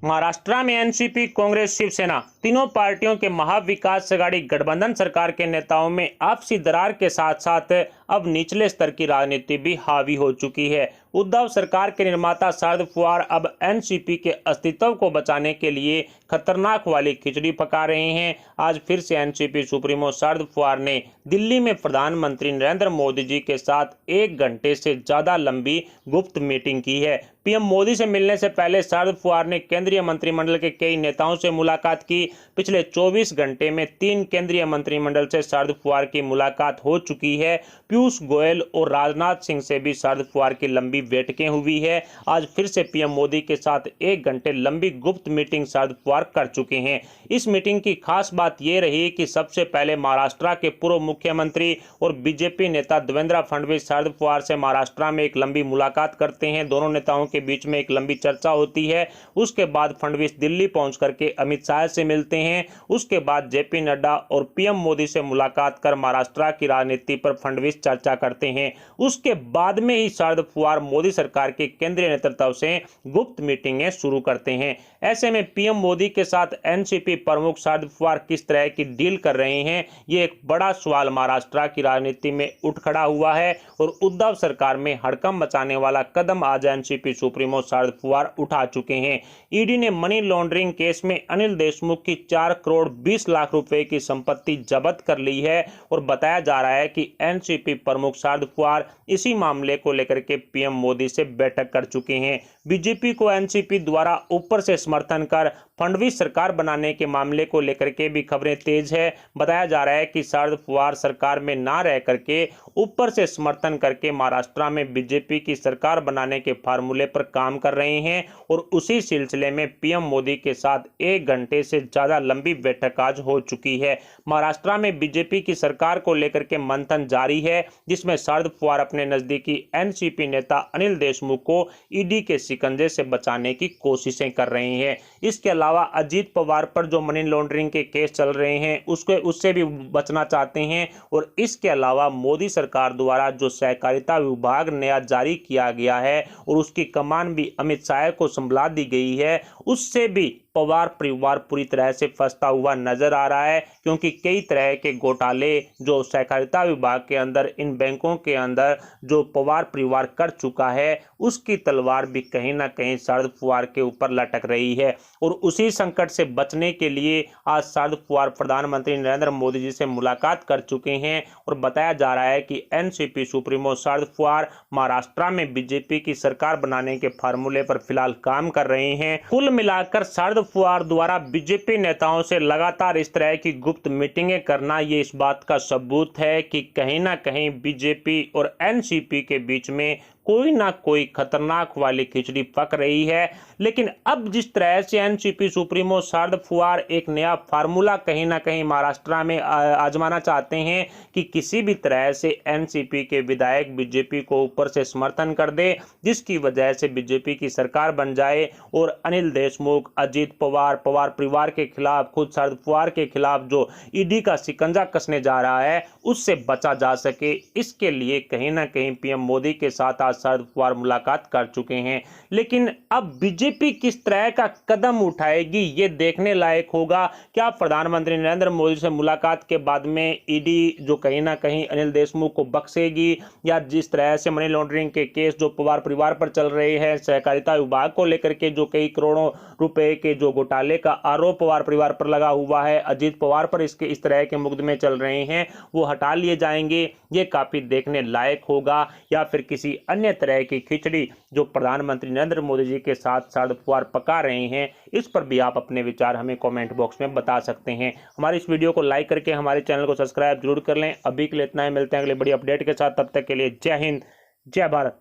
महाराष्ट्र में एनसीपी, कांग्रेस, शिवसेना तीनों पार्टियों के महाविकास अघाड़ी गठबंधन सरकार के नेताओं में आपसी दरार के साथ साथ अब निचले स्तर की राजनीति भी हावी हो चुकी है। उद्धव सरकार के निर्माता शरद पवार अब एनसीपी के अस्तित्व को बचाने के लिए खतरनाक वाली खिचड़ी पका रहे हैं। आज फिर से एनसीपी सुप्रीमो शरद पवार ने दिल्ली में प्रधानमंत्री नरेंद्र मोदी जी के साथ 1 घंटे से ज्यादा लंबी गुप्त मीटिंग की है। पीएम मोदी से मिलने से पहले शरद पवार ने केंद्रीय मंत्रिमंडल के कई नेताओं से मुलाकात की। पिछले 24 घंटे में 3 केंद्रीय मंत्रिमंडल से शरद पवार की मुलाकात हो चुकी है। पीयूष गोयल और राजनाथ सिंह से भी शरद पवार की लंबी बैठकें हुई है। आज फिर से पीएम मोदी के साथ 1 घंटे लंबी गुप्त मीटिंग शरद पवार कर चुके हैं। इस मीटिंग की खास बात यह रही कि सबसे पहले महाराष्ट्र के पूर्व मुख्यमंत्री और बीजेपी नेता देवेंद्र फडणवीस शरद पवार से महाराष्ट्र में एक लंबी मुलाकात करते हैं। दोनों नेताओं के बीच में एक लंबी चर्चा होती है। उसके बाद फडणवीस दिल्ली पहुंच करके अमित शाह से मिलते हैं। उसके बाद जेपी नड्डा और पीएम मोदी से मुलाकात कर महाराष्ट्र की राजनीति पर फडणवीस चर्चा करते हैं। उसके बाद में ही शरद पवार मोदी सरकार के केंद्रीय नेतृत्व से गुप्त मीटिंगें शुरू करते हैं। ऐसे में पीएम मोदी के साथ एनसीपी प्रमुख शरद पवार किस तरह की डील कर रहे हैं, ये एक बड़ा सवाल महाराष्ट्र की राजनीति में उठ खड़ा हुआ है और उद्धव सरकार में हड़कंप मचाने वाला कदम आज एनसीपी सुप्रीमो शरद पवार उठा चुके हैं। ईडी ने मनी लॉन्ड्रिंग केस में अनिल देशमुख की 4 करोड़ 20 लाख रुपए की संपत्ति जब्त कर ली है और बताया जा रहा है कि एनसीपी प्रमुख शरद पवार इसी मामले को लेकर के पीएम मोदी से बैठक कर चुके हैं। बीजेपी को एनसीपी द्वारा ऊपर से समर्थन कर फडणवीस सरकार बनाने के मामले को लेकर के भी खबरें तेज है। बताया जा रहा है कि शरद पवार सरकार में ना रह करके ऊपर से समर्थन करके महाराष्ट्र में बीजेपी की सरकार बनाने के फार्मूले पर काम कर रहे हैं और उसी सिलसिले में पीएम मोदी के साथ 1 घंटे से ज्यादा लंबी बैठक आज हो चुकी है। महाराष्ट्र में बीजेपी की सरकार को लेकर के मंथन जारी है, जिसमें शरद पवार अपने नजदीकी एनसीपी नेता अनिल देशमुख को ईडी के शिकंजे से बचाने की कोशिशें कर रहे हैं। इसके अलावा अजीत पवार पर जो मनी लॉन्ड्रिंग के केस चल रहे हैं उससे भी बचना चाहते हैं और इसके अलावा मोदी सरकार द्वारा जो सहकारिता विभाग नया जारी किया गया है और उसकी कमान भी अमित शाह को संभाल दी गई है, उससे भी पवार परिवार पूरी तरह से फंसता हुआ नजर आ रहा है, क्योंकि कई तरह के घोटाले जो सहकारिता विभाग के अंदर इन बैंकों के अंदर जो पवार परिवार कर चुका है, उसकी तलवार भी कहीं ना कहीं शरद पवार के ऊपर लटक रही है। और उसी संकट से बचने के लिए आज शरद पवार प्रधानमंत्री नरेंद्र मोदी जी से मुलाकात कर चुके हैं और बताया जा रहा है कि एनसीपी सुप्रीमो शरद पवार महाराष्ट्र में बीजेपी की सरकार बनाने के फार्मूले पर फिलहाल काम कर रहे हैं। कुल मिलाकर शरद पवार द्वारा बीजेपी नेताओं से लगातार इस तरह की गुप्त मीटिंगें करना ये इस बात का सबूत है कि कहीं ना कहीं बीजेपी और एनसीपी के बीच में कोई ना कोई खतरनाक वाली खिचड़ी पक रही है। लेकिन अब जिस तरह से एनसीपी सुप्रीमो शरद पवार एक नया फार्मूला कहीं ना कहीं महाराष्ट्र में आजमाना चाहते हैं कि किसी भी तरह से एनसीपी के विधायक बीजेपी को ऊपर से समर्थन कर दे, जिसकी वजह से बीजेपी की सरकार बन जाए और अनिल देशमुख, अजीत पवार, पवार परिवार के खिलाफ, खुद शरद पवार के खिलाफ जो ईडी का शिकंजा कसने जा रहा है उससे बचा जा सके। इसके लिए कहीं ना कहीं पीएम मोदी के साथ शरद पवार मुलाकात कर चुके हैं। लेकिन अब बीजेपी किस तरह का कदम उठाएगी ये देखने लायक होगा। क्या प्रधानमंत्री नरेंद्र मोदी से मुलाकात के बाद में ईडी जो कहीं ना कहीं अनिल देशमुख को बख्शेगी, या जिस तरह से मनी लॉन्ड्रिंग के केस जो पवार परिवार पर चल रहे हैं, सहकारिता विभाग को लेकर के जो कई करोड़ों रुपए के जो घोटाले का आरोप पवार परिवार पर लगा हुआ है, अजीत पवार पर इसके इस तरह के मुकदमे चल रहे हैं, वो हटा लिए जाएंगे। ये काफी देखने लायक होगा, या फिर किसी अन्य तरह की खिचड़ी जो प्रधानमंत्री नरेंद्र मोदी जी के साथ शरद पवार पका रहे हैं, इस पर भी आप अपने विचार हमें कमेंट बॉक्स में बता सकते हैं। हमारी इस वीडियो को लाइक करके हमारे चैनल को सब्सक्राइब जरूर कर लें। अभी के लिए इतना ही, मिलते हैं अगले बड़ी अपडेट के साथ। तब तक के लिए जय हिंद, जय भारत।